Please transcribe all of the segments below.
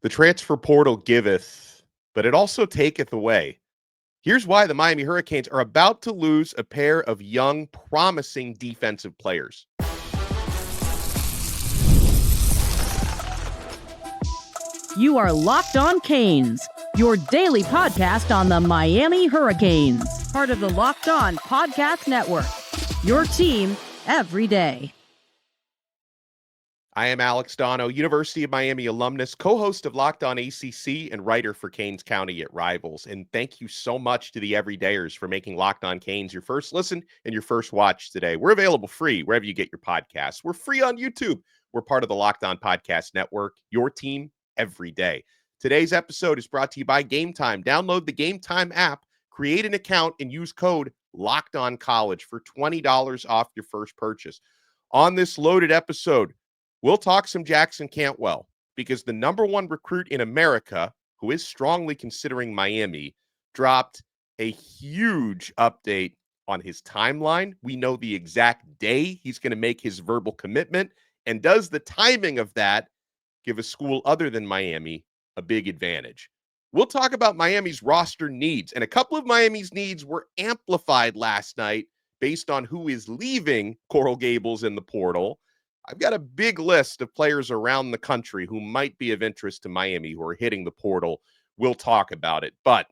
The transfer portal giveth, but it also taketh away. Here's why the Miami Hurricanes are about to lose a pair of young, promising defensive players. You are Locked On Canes, your daily podcast on the Miami Hurricanes, part of the Locked On Podcast Network, your team every day. I am Alex Donno, University of Miami alumnus, co-host of Locked On ACC, and writer for Canes County at Rivals. And thank you so much to the everydayers for making Locked On Canes your first listen and your first watch today. We're available free wherever you get your podcasts. We're free on YouTube. We're part of the Locked On Podcast Network, your team every day. Today's episode is brought to you by Game Time. Download the Game Time app, create an account, and use code LOCKEDONCollege for $20 off your first purchase. On this loaded episode, we'll talk some Jackson Cantwell because the number one recruit in America, who is strongly considering Miami, dropped a huge update on his timeline. We know the exact day he's going to make his verbal commitment. And does the timing of that give a school other than Miami a big advantage? We'll talk about Miami's roster needs, and a couple of Miami's needs were amplified last night based on who is leaving Coral Gables in the portal. I've got a big list of players around the country who might be of interest to Miami who are hitting the portal. We'll talk about it. But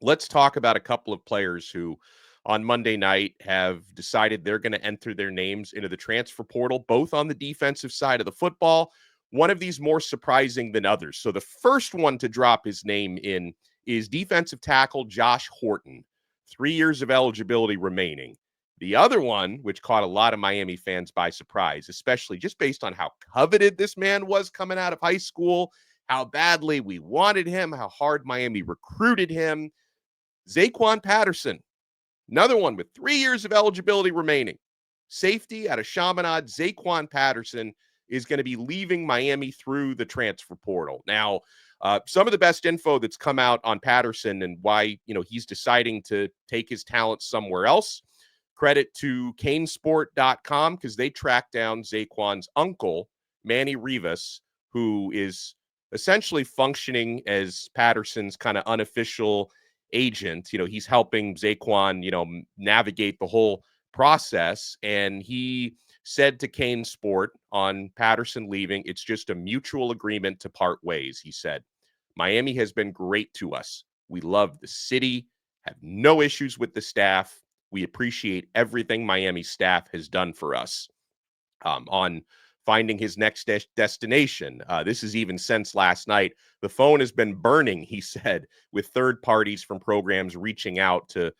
let's talk about a couple of players who on Monday night have decided they're going to enter their names into the transfer portal, both on the defensive side of the football. One of these more surprising than others. So the first one to drop his name in is defensive tackle Josh Horton. 3 years of eligibility remaining. The other one, which caught a lot of Miami fans by surprise, especially just based on how coveted this man was coming out of high school, how badly we wanted him, how hard Miami recruited him. Zaquan Patterson, another one with 3 years of eligibility remaining. Safety out of Chaminade, Zaquan Patterson is going to be leaving Miami through the transfer portal. Now, some of the best info that's come out on Patterson and why, he's deciding to take his talent somewhere else. Credit to canesport.com because they tracked down Zaquan's uncle, Manny Rivas, who is essentially functioning as Patterson's kind of unofficial agent. He's helping Zaquan, navigate the whole process. And he said to Kane Sport on Patterson leaving, it's just a mutual agreement to part ways, he said. Miami has been great to us. We love the city, have no issues with the staff. We appreciate everything Miami staff has done for us on finding his next destination. This is even since last night. The phone has been burning, he said, with third parties from programs reaching out to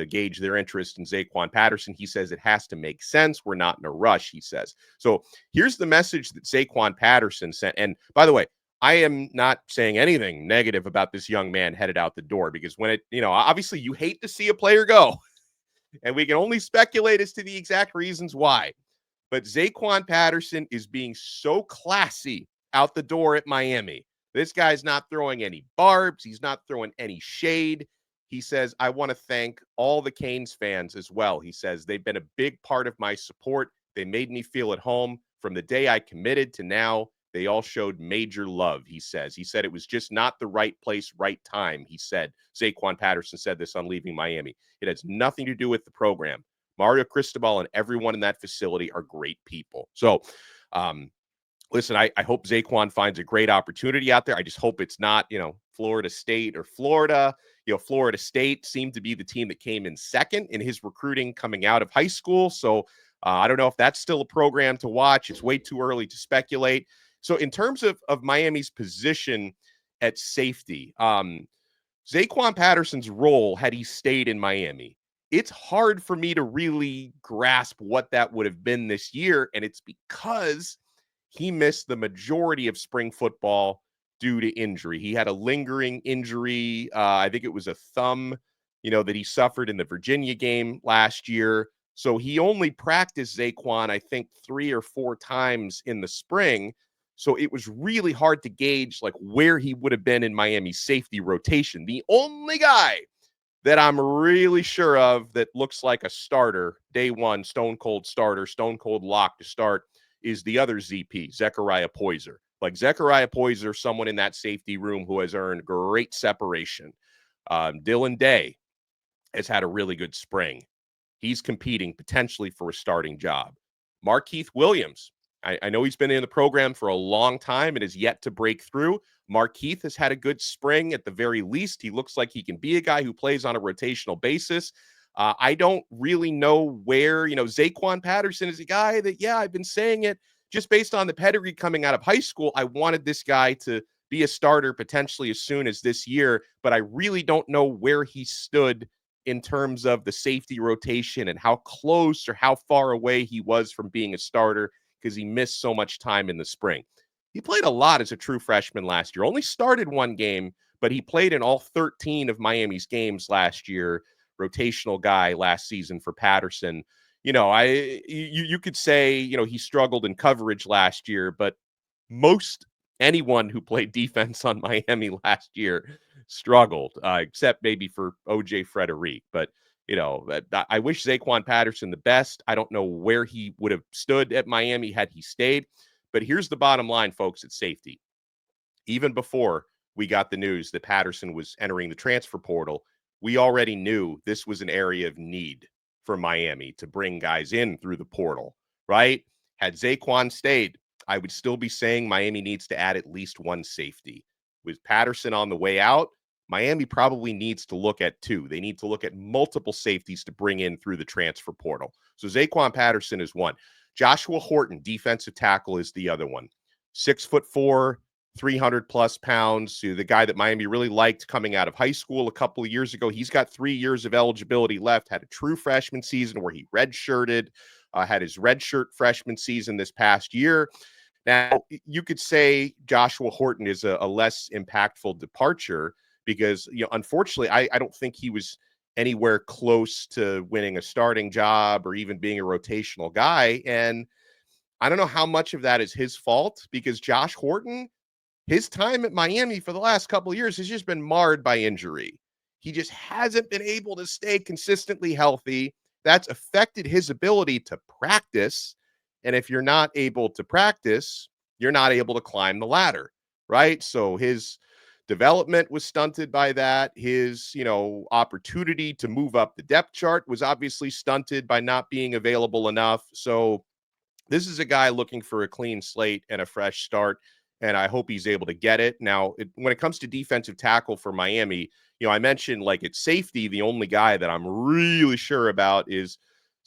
gauge their interest in Zaquan Patterson. He says it has to make sense. We're not in a rush, he says. So here's the message that Zaquan Patterson sent. And by the way, I am not saying anything negative about this young man headed out the door because when obviously you hate to see a player go. And we can only speculate as to the exact reasons why. But Zaquan Patterson is being so classy out the door at Miami. This guy's not throwing any barbs. He's not throwing any shade. He says, I want to thank all the Canes fans as well. He says, they've been a big part of my support. They made me feel at home from the day I committed to now. They all showed major love, he says. He said it was just not the right place, right time, he said. Zaquan Patterson said this on leaving Miami. It has nothing to do with the program. Mario Cristobal and everyone in that facility are great people. So, listen, I hope Zaquan finds a great opportunity out there. I just hope it's not, Florida State or Florida. Florida State seemed to be the team that came in second in his recruiting coming out of high school. So I don't know if that's still a program to watch. It's way too early to speculate. So in terms of Miami's position at safety, Zaquan Patterson's role had he stayed in Miami, it's hard for me to really grasp what that would have been this year. And it's because he missed the majority of spring football due to injury. He had a lingering injury. I think it was a thumb, that he suffered in the Virginia game last year. So he only practiced Zaquan, I think, 3 or 4 times in the spring. So it was really hard to gauge where he would have been in Miami's safety rotation. The only guy that I'm really sure of that looks like a starter, day one, stone cold starter, stone cold lock to start, is the other ZP, Zechariah Poyser. Like Zachariah Poyser, someone in that safety room who has earned great separation. Dylan Day has had a really good spring. He's competing potentially for a starting job. Markeith Williams, I know he's been in the program for a long time and is yet to break through. Markeith has had a good spring at the very least. He looks like he can be a guy who plays on a rotational basis. I don't really know where, Zaquan Patterson is a guy that, I've been saying it just based on the pedigree coming out of high school. I wanted this guy to be a starter potentially as soon as this year, but I really don't know where he stood in terms of the safety rotation and how close or how far away he was from being a starter because he missed so much time in the spring. He played a lot as a true freshman last year, only started one game, but he played in all 13 of Miami's games last year. Rotational guy last season for Patterson. You could say, he struggled in coverage last year, but most anyone who played defense on Miami last year struggled, except maybe for OJ Frederic. But, I wish Zaquan Patterson the best. I don't know where he would have stood at Miami had he stayed. But here's the bottom line, folks, at safety. Even before we got the news that Patterson was entering the transfer portal, we already knew this was an area of need for Miami to bring guys in through the portal, right? Had Zaquan stayed, I would still be saying Miami needs to add at least one safety. With Patterson on the way out, Miami probably needs to look at two. They need to look at multiple safeties to bring in through the transfer portal. So Zaquan Patterson is one. Joshua Horton, defensive tackle, is the other one. 6'4", 300 plus pounds. The guy that Miami really liked coming out of high school a couple of years ago. He's got 3 years of eligibility left, had a true freshman season where he redshirted, had his redshirt freshman season this past year. Now, you could say Joshua Horton is a less impactful departure because, unfortunately, I don't think he was anywhere close to winning a starting job or even being a rotational guy. And I don't know how much of that is his fault because Josh Horton, his time at Miami for the last couple of years has just been marred by injury. He just hasn't been able to stay consistently healthy. That's affected his ability to practice. And if you're not able to practice, you're not able to climb the ladder, right? So his development was stunted by that. His, opportunity to move up the depth chart was obviously stunted by not being available enough. So this is a guy looking for a clean slate and a fresh start, and I hope he's able to get it. Now, when it comes to defensive tackle for Miami, I mentioned like at safety, the only guy that I'm really sure about is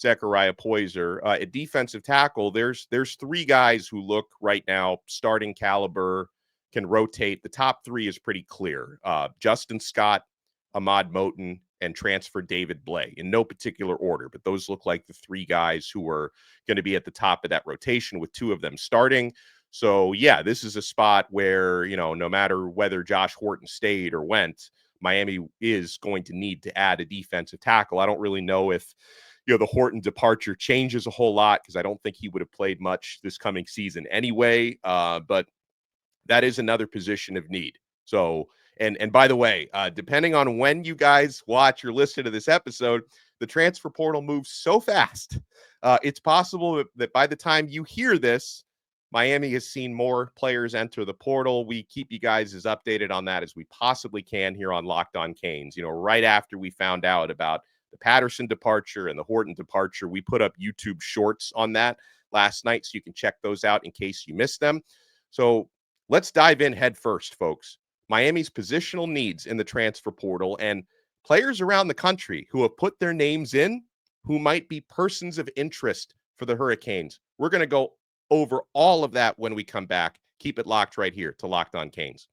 Zachariah Poyser. At defensive tackle, there's 3 guys who look right now starting caliber, can rotate. The top 3 is pretty clear. Justin Scott, Ahmad Moten, and transfer David Blay in no particular order, but those look like the 3 guys who are going to be at the top of that rotation with 2 of them starting. So yeah, this is a spot where, no matter whether Josh Horton stayed or went, Miami is going to need to add a defensive tackle. I don't really know if, the Horton departure changes a whole lot because I don't think he would have played much this coming season anyway. But that is another position of need. So, and by the way, depending on when you guys watch or listen to this episode, the transfer portal moves so fast. It's possible that by the time you hear this, Miami has seen more players enter the portal. We keep you guys as updated on that as we possibly can here on Locked On Canes. Right after we found out about the Patterson departure and the Horton departure, we put up YouTube shorts on that last night, so you can check those out in case you missed them. So let's dive in head first, folks. Miami's positional needs in the transfer portal and players around the country who have put their names in who might be persons of interest for the Hurricanes. We're going to go over all of that when we come back. Keep it locked right here to Locked On Canes.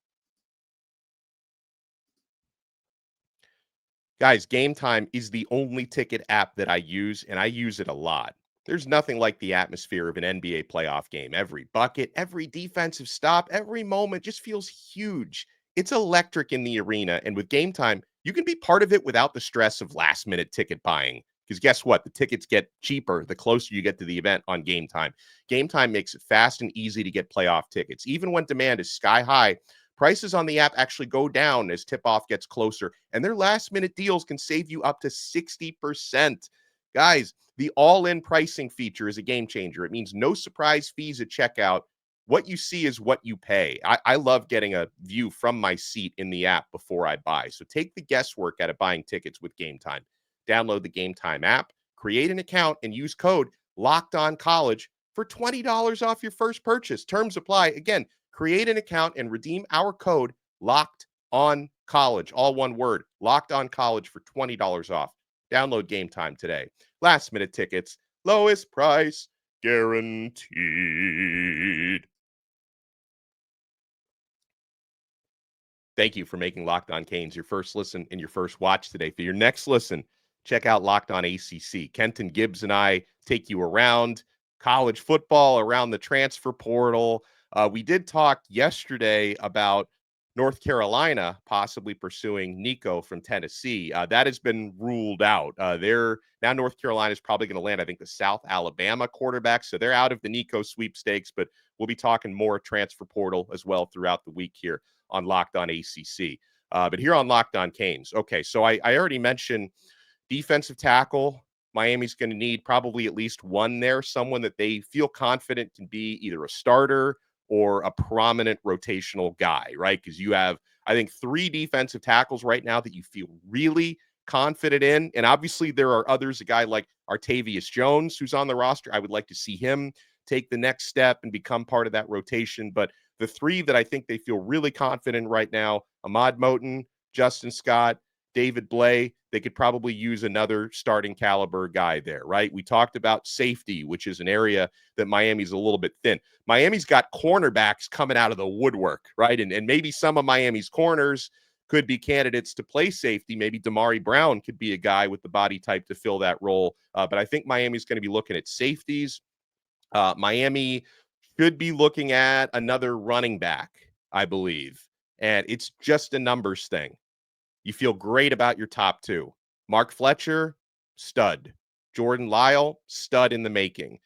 Guys, Game Time is the only ticket app that I use, and I use it a lot. There's nothing like the atmosphere of an NBA playoff game. Every bucket, every defensive stop, every moment just feels huge. It's electric in the arena, and with Game Time, you can be part of it without the stress of last-minute ticket buying. Because guess what? The tickets get cheaper the closer you get to the event on Game Time. Game Time makes it fast and easy to get playoff tickets. Even when demand is sky high, prices on the app actually go down as tip-off gets closer, and their last-minute deals can save you up to 60%. Guys, the all-in pricing feature is a game changer. It means no surprise fees at checkout, what you see is what you pay. I love getting a view from my seat in the app before I buy. So take the guesswork out of buying tickets with Game Time. Download the Game Time app, create an account, and use code Locked On College for $20 off your first purchase. Terms apply. Again, create an account and redeem our code Locked On College. All one word, Locked On College for $20 off. Download Game Time today. Last minute tickets, lowest price guaranteed. Thank you for making Locked On Canes your first listen and your first watch today. For your next listen, check out Locked On ACC. Kenton Gibbs and I take you around college football, around the transfer portal. We did talk yesterday about North Carolina possibly pursuing Nico from Tennessee. That has been ruled out. Now North Carolina is probably going to land, I think, the South Alabama quarterback. So they're out of the Nico sweepstakes, but we'll be talking more transfer portal as well throughout the week here on Locked On ACC. But here on Locked On Canes. Okay, so I already mentioned defensive tackle. Miami's going to need probably at least one there, someone that they feel confident can be either a starter or a prominent rotational guy, right? Because you have, I think, 3 defensive tackles right now that you feel really confident in. And obviously there are others, a guy like Artavius Jones, who's on the roster. I would like to see him take the next step and become part of that rotation. But the 3 that I think they feel really confident in right now, Ahmad Moten, Justin Scott, David Blay, they could probably use another starting caliber guy there, right? We talked about safety, which is an area that Miami's a little bit thin. Miami's got cornerbacks coming out of the woodwork, right? And maybe some of Miami's corners could be candidates to play safety. Maybe Damari Brown could be a guy with the body type to fill that role. But I think Miami's going to be looking at safeties. Miami should be looking at another running back, I believe. And it's just a numbers thing. You feel great about your top 2. Mark Fletcher, stud. Jordan Lyle, stud in the making,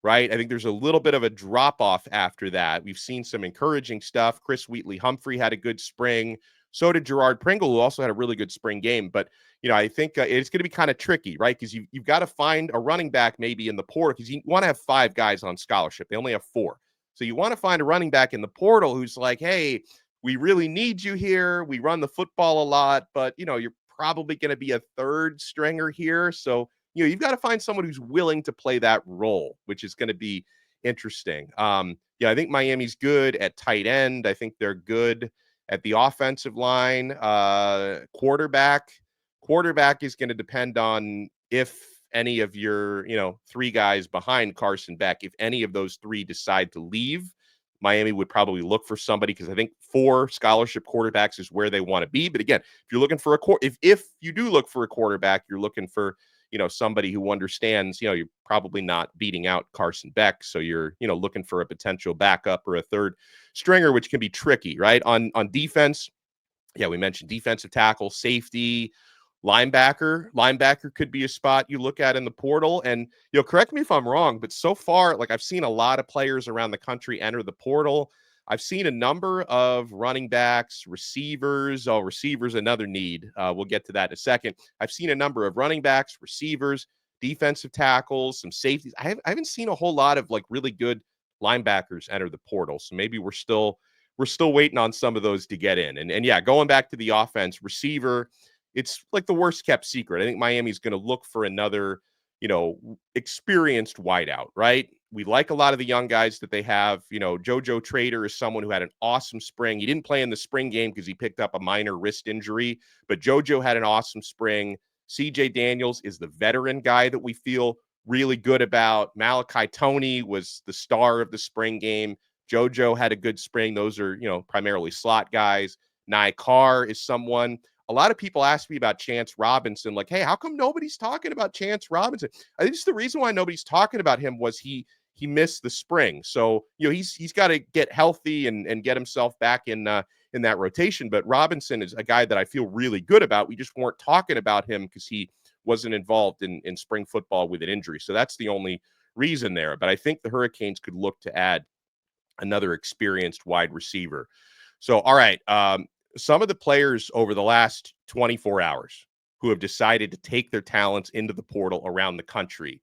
right? I think there's a little bit of a drop-off after that. We've seen some encouraging stuff. Chris Wheatley-Humphrey had a good spring. So did Gerard Pringle, who also had a really good spring game. But, I think it's going to be kind of tricky, right? Because you've got to find a running back maybe in the portal, because you want to have 5 guys on scholarship. They only have 4. So you want to find a running back in the portal who's like, hey, we really need you here. We run the football a lot, but, you're probably going to be a 3rd stringer here. So, you've got to find someone who's willing to play that role, which is going to be interesting. I think Miami's good at tight end. I think they're good at the offensive line. Quarterback is going to depend on if any of your, 3 guys behind Carson Beck, if any of those 3 decide to leave, Miami would probably look for somebody, because I think 4 scholarship quarterbacks is where they want to be. But again, if you're looking for if you do look for a quarterback, you're looking for, somebody who understands, you're probably not beating out Carson Beck. So you're, looking for a potential backup or a 3rd stringer, which can be tricky, right? On defense, yeah, we mentioned defensive tackle, safety, linebacker could be a spot you look at in the portal. And, correct me if I'm wrong, but so far, like, I've seen a lot of players around the country enter the portal. I've seen a number of running backs, receivers. Oh, receivers, another need. We'll get to that in a second. I've seen a number of running backs, receivers, defensive tackles, some safeties. I haven't seen a whole lot of like really good linebackers enter the portal. So maybe we're still waiting on some of those to get in. And yeah, going back to the offense, receiver, it's like the worst kept secret. I think Miami's going to look for another, experienced wideout, right? We like a lot of the young guys that they have. JoJo Trader is someone who had an awesome spring. He didn't play in the spring game because he picked up a minor wrist injury, but JoJo had an awesome spring. CJ Daniels is the veteran guy that we feel really good about. Malachi Toney was the star of the spring game. JoJo had a good spring. Those are, primarily slot guys. Nye Carr is someone. A lot of people ask me about Chance Robinson, like, hey, how come nobody's talking about Chance Robinson? I think the reason why nobody's talking about him was he missed the spring. So, he's got to get healthy and get himself back in that rotation. But Robinson is a guy that I feel really good about. We just weren't talking about him because he wasn't involved in spring football with an injury. So that's the only reason there. But I think the Hurricanes could look to add another experienced wide receiver. So, all right. Some of the players over the last 24 hours who have decided to take their talents into the portal around the country.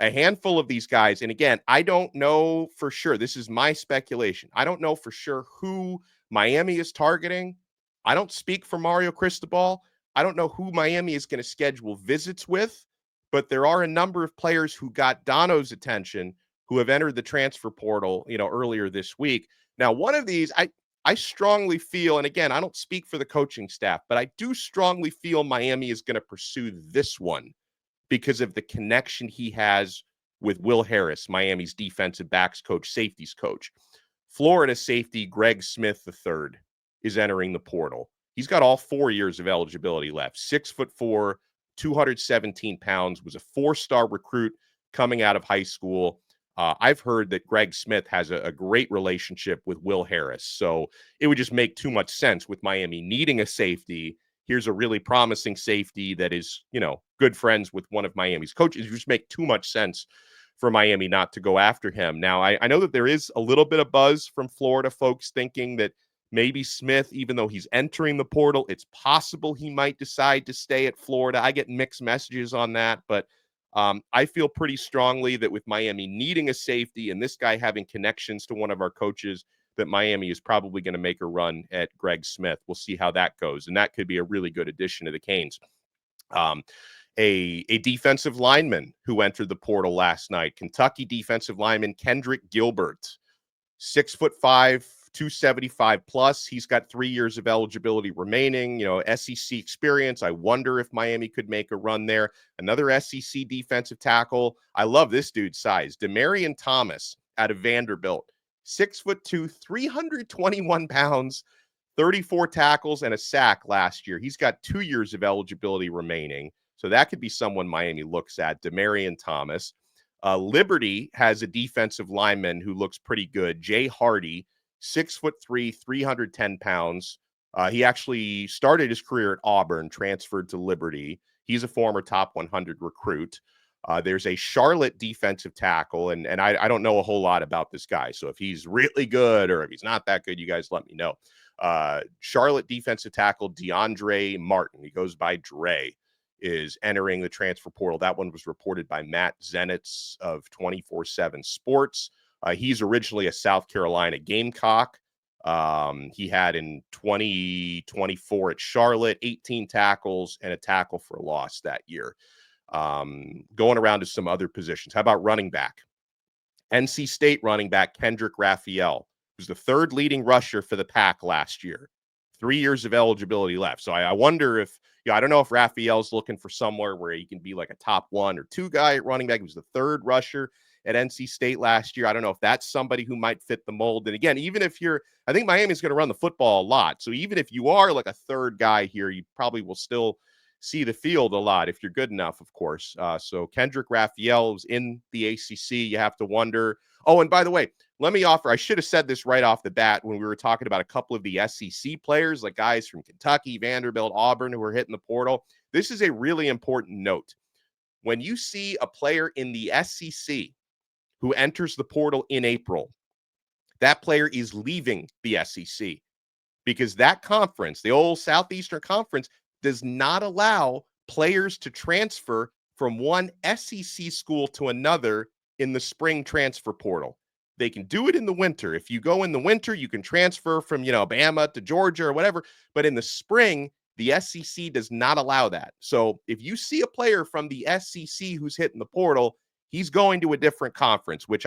a handful of these guys. And again, I don't know for sure. This is my speculation. I don't know for sure who Miami is targeting. I don't speak for Mario Cristobal. I don't know who Miami is going to schedule visits with, but there are a number of players who got Donno's attention who have entered the transfer portal, earlier this week. Now, one of these, I strongly feel, and again, I don't speak for the coaching staff, but I do strongly feel Miami is going to pursue this one because of the connection he has with Will Harris, Miami's defensive backs coach, safeties coach. Florida safety Greg Smith III is entering the portal. He's got all 4 years of eligibility left. 6'4", 217 pounds, was a 4-star recruit coming out of high school. I've heard that Greg Smith has a great relationship with Will Harris. So it would just make too much sense with Miami needing a safety. Here's a really promising safety that is, good friends with one of Miami's coaches. It just make too much sense for Miami not to go after him. Now, I know that there is a little bit of buzz from Florida folks thinking that maybe Smith, even though he's entering the portal, it's possible he might decide to stay at Florida. I get mixed messages on that, but I feel pretty strongly that with Miami needing a safety and this guy having connections to one of our coaches, that Miami is probably going to make a run at Greg Smith. We'll see how that goes. And that could be a really good addition to the Canes. A defensive lineman who entered the portal last night, Kentucky defensive lineman Kendrick Gilbert, 6'5", 275 plus. He's got 3 years of eligibility remaining, SEC experience. I wonder if Miami could make a run there. Another SEC defensive tackle. I love this dude's size. Demarion Thomas out of Vanderbilt, 6'2", 321 pounds, 34 tackles and a sack last year. He's got 2 years of eligibility remaining. So that could be someone Miami looks at, Demarion Thomas. Liberty has a defensive lineman who looks pretty good, Jay Hardy, 6'3", 310 pounds. He actually started his career at Auburn, transferred to Liberty. He's a former top 100 recruit. There's a Charlotte defensive tackle, and I don't know a whole lot about this guy. So if he's really good or if he's not that good, you guys let me know. Charlotte defensive tackle DeAndre Martin, he goes by Dre, is entering the transfer portal. That one was reported by Matt Zenitz of 24/7 Sports. He's originally a South Carolina Gamecock. He had in 2024 at Charlotte, 18 tackles and a tackle for loss that year. Going around to some other positions. How about running back? NC State running back Kendrick Raphael was the third leading rusher for the Pack last year. 3 years of eligibility left. So I wonder if, I don't know if Raphael's looking for somewhere where he can be like a top 1 or 2 guy at running back. He was the third rusher at NC State last year. I don't know if that's somebody who might fit the mold. And again, even if I think Miami's going to run the football a lot. So even if you are like a third guy here, you probably will still see the field a lot if you're good enough, of course. So Kendrick Raphael is in the ACC. You have to wonder. Oh, and by the way, let me offer, I should have said this right off the bat when we were talking about a couple of the SEC players, like guys from Kentucky, Vanderbilt, Auburn, who are hitting the portal. This is a really important note. When you see a player in the SEC who enters the portal in April, that player is leaving the SEC because that conference, the old Southeastern Conference, does not allow players to transfer from one SEC school to another in the spring transfer portal. They can do it in the winter. If you go in the winter, you can transfer from, Bama to Georgia or whatever. But in the spring, the SEC does not allow that. So if you see a player from the SEC who's hitting the portal, he's going to a different conference, which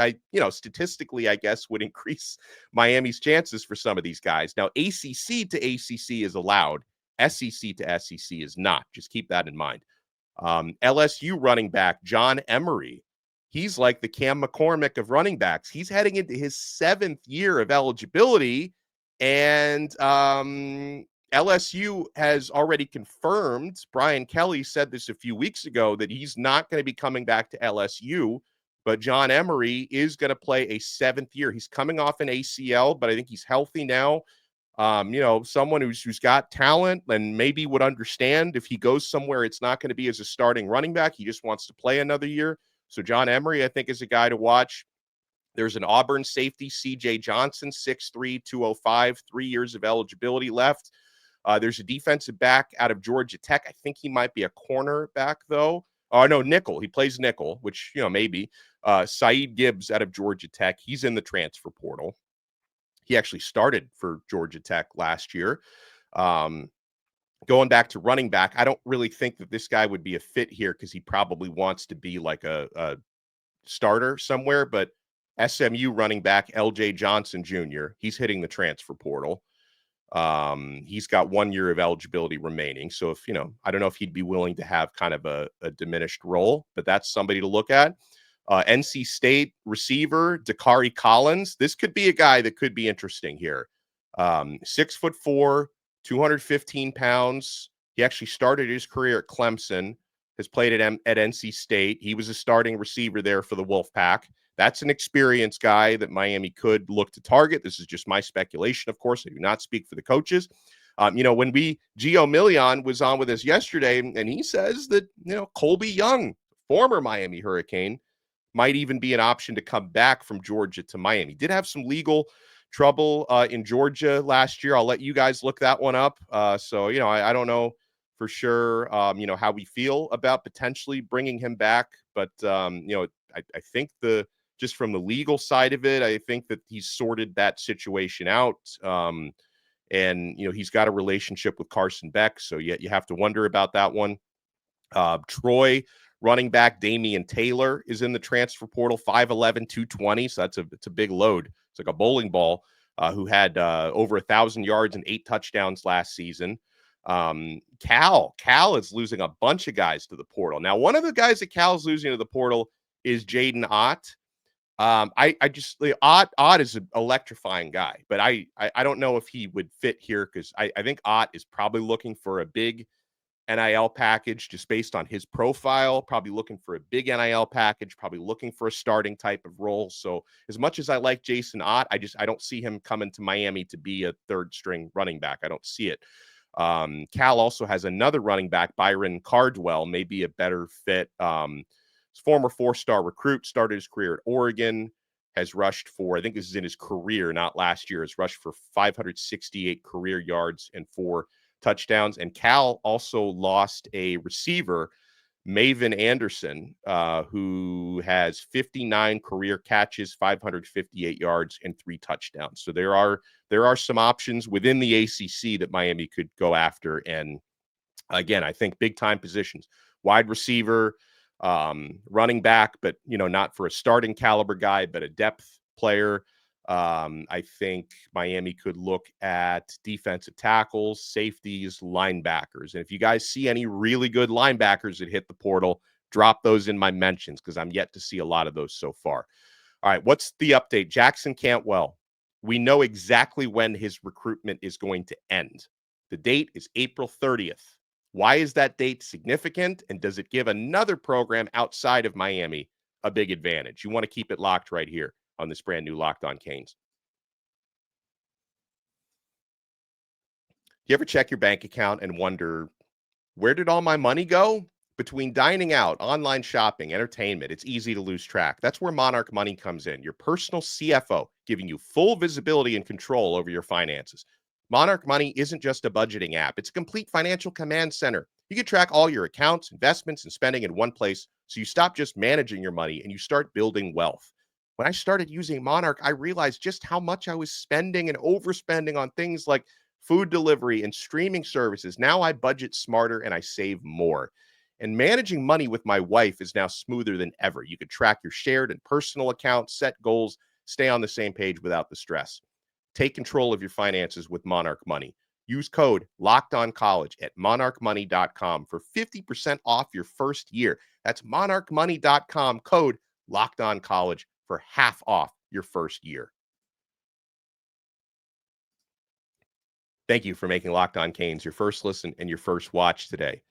statistically, I guess, would increase Miami's chances for some of these guys. Now, ACC to ACC is allowed. SEC to SEC is not. Just keep that in mind. LSU running back John Emery, he's like the Cam McCormick of running backs. He's heading into his 7th year of eligibility, and LSU has already confirmed, Brian Kelly said this a few weeks ago, that he's not going to be coming back to LSU, but John Emery is going to play a 7th year. He's coming off an ACL, but I think he's healthy now. Someone who's got talent and maybe would understand if he goes somewhere, it's not going to be as a starting running back. He just wants to play another year. So John Emery, I think, is a guy to watch. There's an Auburn safety, CJ Johnson, 6'3", 205, 3 years of eligibility left. There's a defensive back out of Georgia Tech. I think he might be a cornerback, though. Oh, no, nickel. He plays nickel, which, maybe. Saeed Gibbs out of Georgia Tech. He's in the transfer portal. He actually started for Georgia Tech last year. Going back to running back, I don't really think that this guy would be a fit here because he probably wants to be like a starter somewhere. But SMU running back LJ Johnson Jr., he's hitting the transfer portal. He's got 1 year of eligibility remaining. So if, I don't know if he'd be willing to have kind of a diminished role, but that's somebody to look at. NC State receiver, Dakari Collins. This could be a guy that could be interesting here. 6'4", 215 pounds. He actually started his career at Clemson, has played at NC State. He was a starting receiver there for the Wolfpack. That's an experienced guy that Miami could look to target. This is just my speculation, of course. I do not speak for the coaches. When Gio Million was on with us yesterday, and he says that, Colby Young, former Miami Hurricane, might even be an option to come back from Georgia to Miami. Did have some legal trouble in Georgia last year. I'll let you guys look that one up. So, I don't know for sure, how we feel about potentially bringing him back. But, I think just from the legal side of it, I think that he's sorted that situation out. And, he's got a relationship with Carson Beck. So you have to wonder about that one. Troy running back Damian Taylor is in the transfer portal, 5'11", 220. So it's a big load. It's like a bowling ball, who had over 1,000 yards and 8 touchdowns last season. Cal is losing a bunch of guys to the portal. Now, one of the guys that Cal's losing to the portal is Jaden Ott. Ott is an electrifying guy, but I don't know if he would fit here because I think Ott is probably looking for a big NIL package just based on his profile, probably looking for a big NIL package, probably looking for a starting type of role. So as much as I like Jason Ott, I don't see him coming to Miami to be a third string running back. I don't see it. Cal also has another running back, Byron Cardwell, maybe a better fit. Former 4-star recruit, started his career at Oregon, has rushed for, I think this is in his career, not last year, has rushed for 568 career yards and 4 touchdowns. And Cal also lost a receiver, Maven Anderson, who has 59 career catches, 558 yards, and 3 touchdowns. So there are some options within the ACC that Miami could go after. And again, I think big time positions, wide receiver, running back, but not for a starting caliber guy, but a depth player. I think Miami could look at defensive tackles, safeties, linebackers. And if you guys see any really good linebackers that hit the portal, drop those in my mentions because I'm yet to see a lot of those so far. All right, what's the update? Jackson Cantwell. We know exactly when his recruitment is going to end. The date is April 30th. Why is that date significant? And does it give another program outside of Miami a big advantage? You want to keep it locked right here on this brand new Locked On Canes. You ever check your bank account and wonder, where did all my money go? Between dining out, online shopping, entertainment, it's easy to lose track. That's where Monarch Money comes in, your personal CFO, giving you full visibility and control over your finances. Monarch Money isn't just a budgeting app. It's a complete financial command center. You can track all your accounts, investments, and spending in one place so you stop just managing your money and you start building wealth. When I started using Monarch, I realized just how much I was spending and overspending on things like food delivery and streaming services. Now I budget smarter and I save more. And managing money with my wife is now smoother than ever. You can track your shared and personal accounts, set goals, stay on the same page without the stress. Take control of your finances with Monarch Money. Use code LOCKEDONCollege at monarchmoney.com for 50% off your first year. That's monarchmoney.com, code LOCKEDONCollege for half off your first year. Thank you for making Locked On Canes your first listen and your first watch today.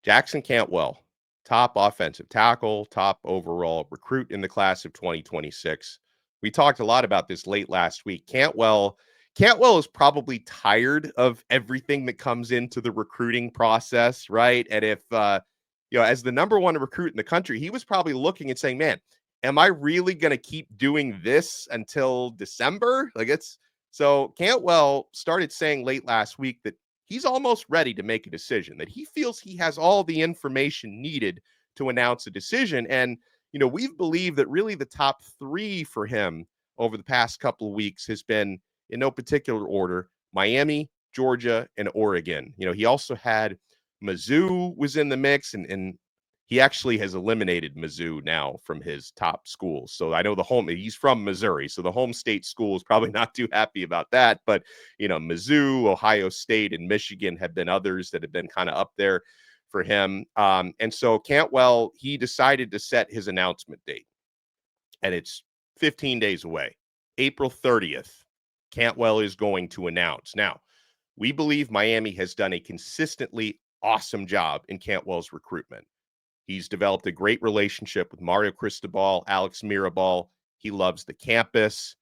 Jackson Cantwell, top offensive tackle, top overall recruit in the class of 2026. We talked a lot about this late last week. Cantwell is probably tired of everything that comes into the recruiting process, right? And if, as the number one recruit in the country, he was probably looking and saying, man, am I really going to keep doing this until December? So Cantwell started saying late last week that he's almost ready to make a decision, that he feels he has all the information needed to announce a decision. And, we've believed that really the top three for him over the past couple of weeks has been, in no particular order, Miami, Georgia, and Oregon. He also had Mizzou was in the mix, and he actually has eliminated Mizzou now from his top schools. So I know he's from Missouri, so the home state school is probably not too happy about that. But, Mizzou, Ohio State, and Michigan have been others that have been kind of up there for him. And so Cantwell, he decided to set his announcement date, and it's 15 days away. April 30th, Cantwell is going to announce. Now, we believe Miami has done a consistently awesome job in Cantwell's recruitment. He's developed a great relationship with Mario Cristobal, Alex Mirabal. He loves the campus.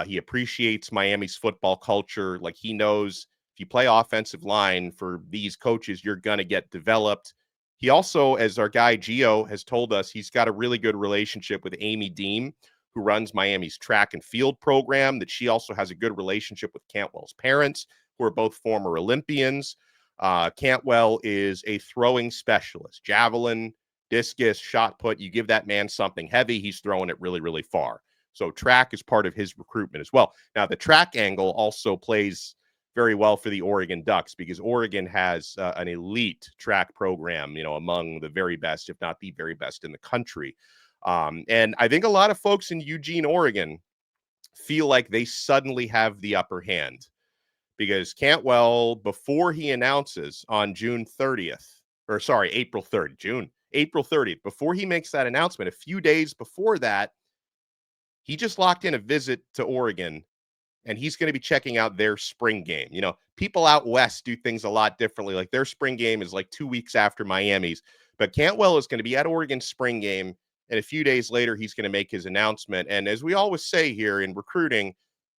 He appreciates Miami's football culture. Like, he knows if you play offensive line for these coaches, you're going to get developed. He also, as our guy Gio has told us, he's got a really good relationship with Amy Deem, who runs Miami's track and field program, that she also has a good relationship with Cantwell's parents, who are both former Olympians. Cantwell is a throwing specialist, javelin, discus, shot put. You give that man something heavy, he's throwing it really, really far. So track is part of his recruitment as well. Now, the track angle also plays very well for the Oregon Ducks, because Oregon has an elite track program, among the very best, if not the very best in the country. And I think a lot of folks in Eugene, Oregon feel like they suddenly have the upper hand, because Cantwell, before he announces on April 30th, before he makes that announcement, a few days before that, he just locked in a visit to Oregon, and he's going to be checking out their spring game. People out west do things a lot differently. Like, their spring game is like 2 weeks after Miami's, but Cantwell is going to be at Oregon's spring game, and a few days later, he's going to make his announcement. And as we always say here in recruiting,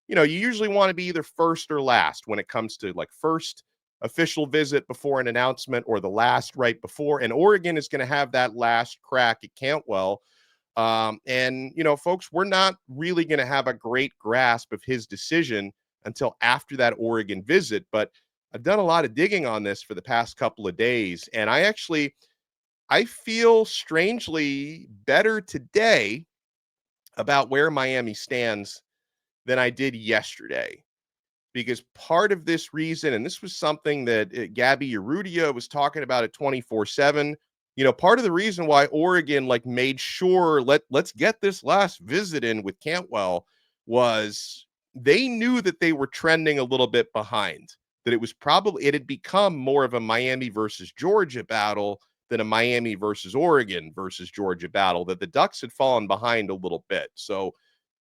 you usually want to be either first or last when it comes to, like, first official visit before an announcement or the last right before. And Oregon is going to have that last crack at Cantwell. And, folks, we're not really going to have a great grasp of his decision until after that Oregon visit. But I've done a lot of digging on this for the past couple of days, and I feel strangely better today about where Miami stands than I did yesterday. Because part of this reason, and this was something that Gabby Urrutia was talking about at 24/7, part of the reason why Oregon made sure let's get this last visit in with Cantwell was they knew that they were trending a little bit behind, that it had become more of a Miami versus Georgia battle than a Miami versus Oregon versus Georgia battle, that the Ducks had fallen behind a little bit. So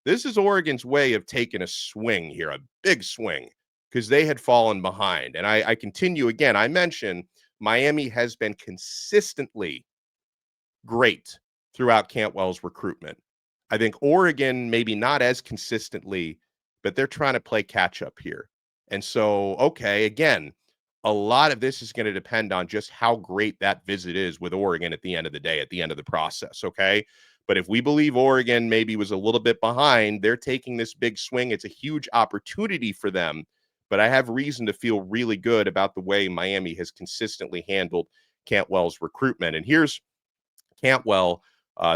this is Oregon's way of taking a swing here, a big swing, because they had fallen behind. And I continue again. I mentioned Miami has been consistently great throughout Cantwell's recruitment. I think Oregon, maybe not as consistently, but they're trying to play catch up here. And so, okay, again, a lot of this is going to depend on just how great that visit is with Oregon at the end of the day, at the end of the process. Okay. But if we believe Oregon maybe was a little bit behind, they're taking this big swing. It's a huge opportunity for them. But I have reason to feel really good about the way Miami has consistently handled Cantwell's recruitment. And here's Cantwell.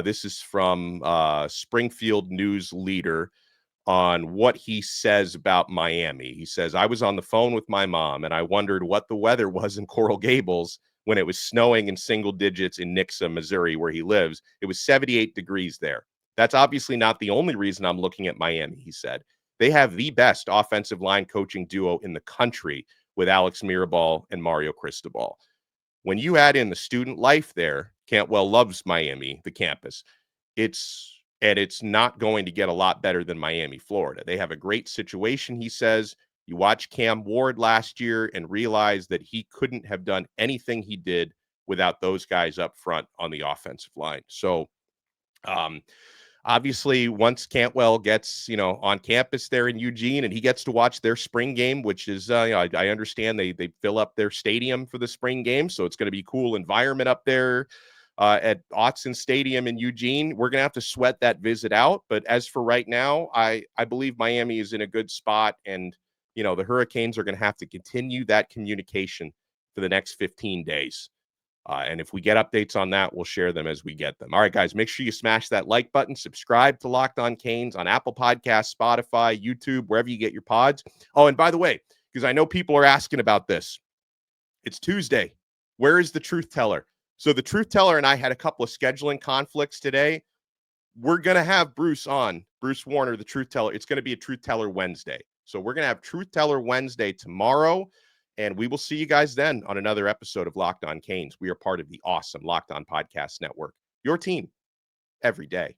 This is from Springfield News Leader on what he says about Miami. He says, I was on the phone with my mom, and I wondered what the weather was in Coral Gables when it was snowing in single digits in Nixa, Missouri, where he lives. It was 78 degrees there. That's obviously not the only reason I'm looking at Miami, he said. They have the best offensive line coaching duo in the country with Alex Mirabal and Mario Cristobal. When you add in the student life there, Cantwell loves Miami, the campus. It's not going to get a lot better than Miami, Florida. They have a great situation, he says. You watch Cam Ward last year and realize that he couldn't have done anything he did without those guys up front on the offensive line. So, obviously, once Cantwell gets, on campus there in Eugene and he gets to watch their spring game, which is, I understand they fill up their stadium for the spring game. So it's going to be a cool environment up there at Autzen Stadium in Eugene. We're going to have to sweat that visit out. But as for right now, I believe Miami is in a good spot. And, the Hurricanes are going to have to continue that communication for the next 15 days. And if we get updates on that, we'll share them as we get them. All right, guys, make sure you smash that like button, subscribe to Locked On Canes on Apple Podcasts, Spotify, YouTube, wherever you get your pods. Oh, and by the way, because I know people are asking about this, it's Tuesday. Where is the truth teller? So the truth teller and I had a couple of scheduling conflicts today. We're going to have Bruce on, Bruce Warner, the truth teller. It's going to be a truth teller Wednesday. So we're going to have truth teller Wednesday tomorrow. And we will see you guys then on another episode of Locked On Canes. We are part of the awesome Locked On Podcast Network, your team every day.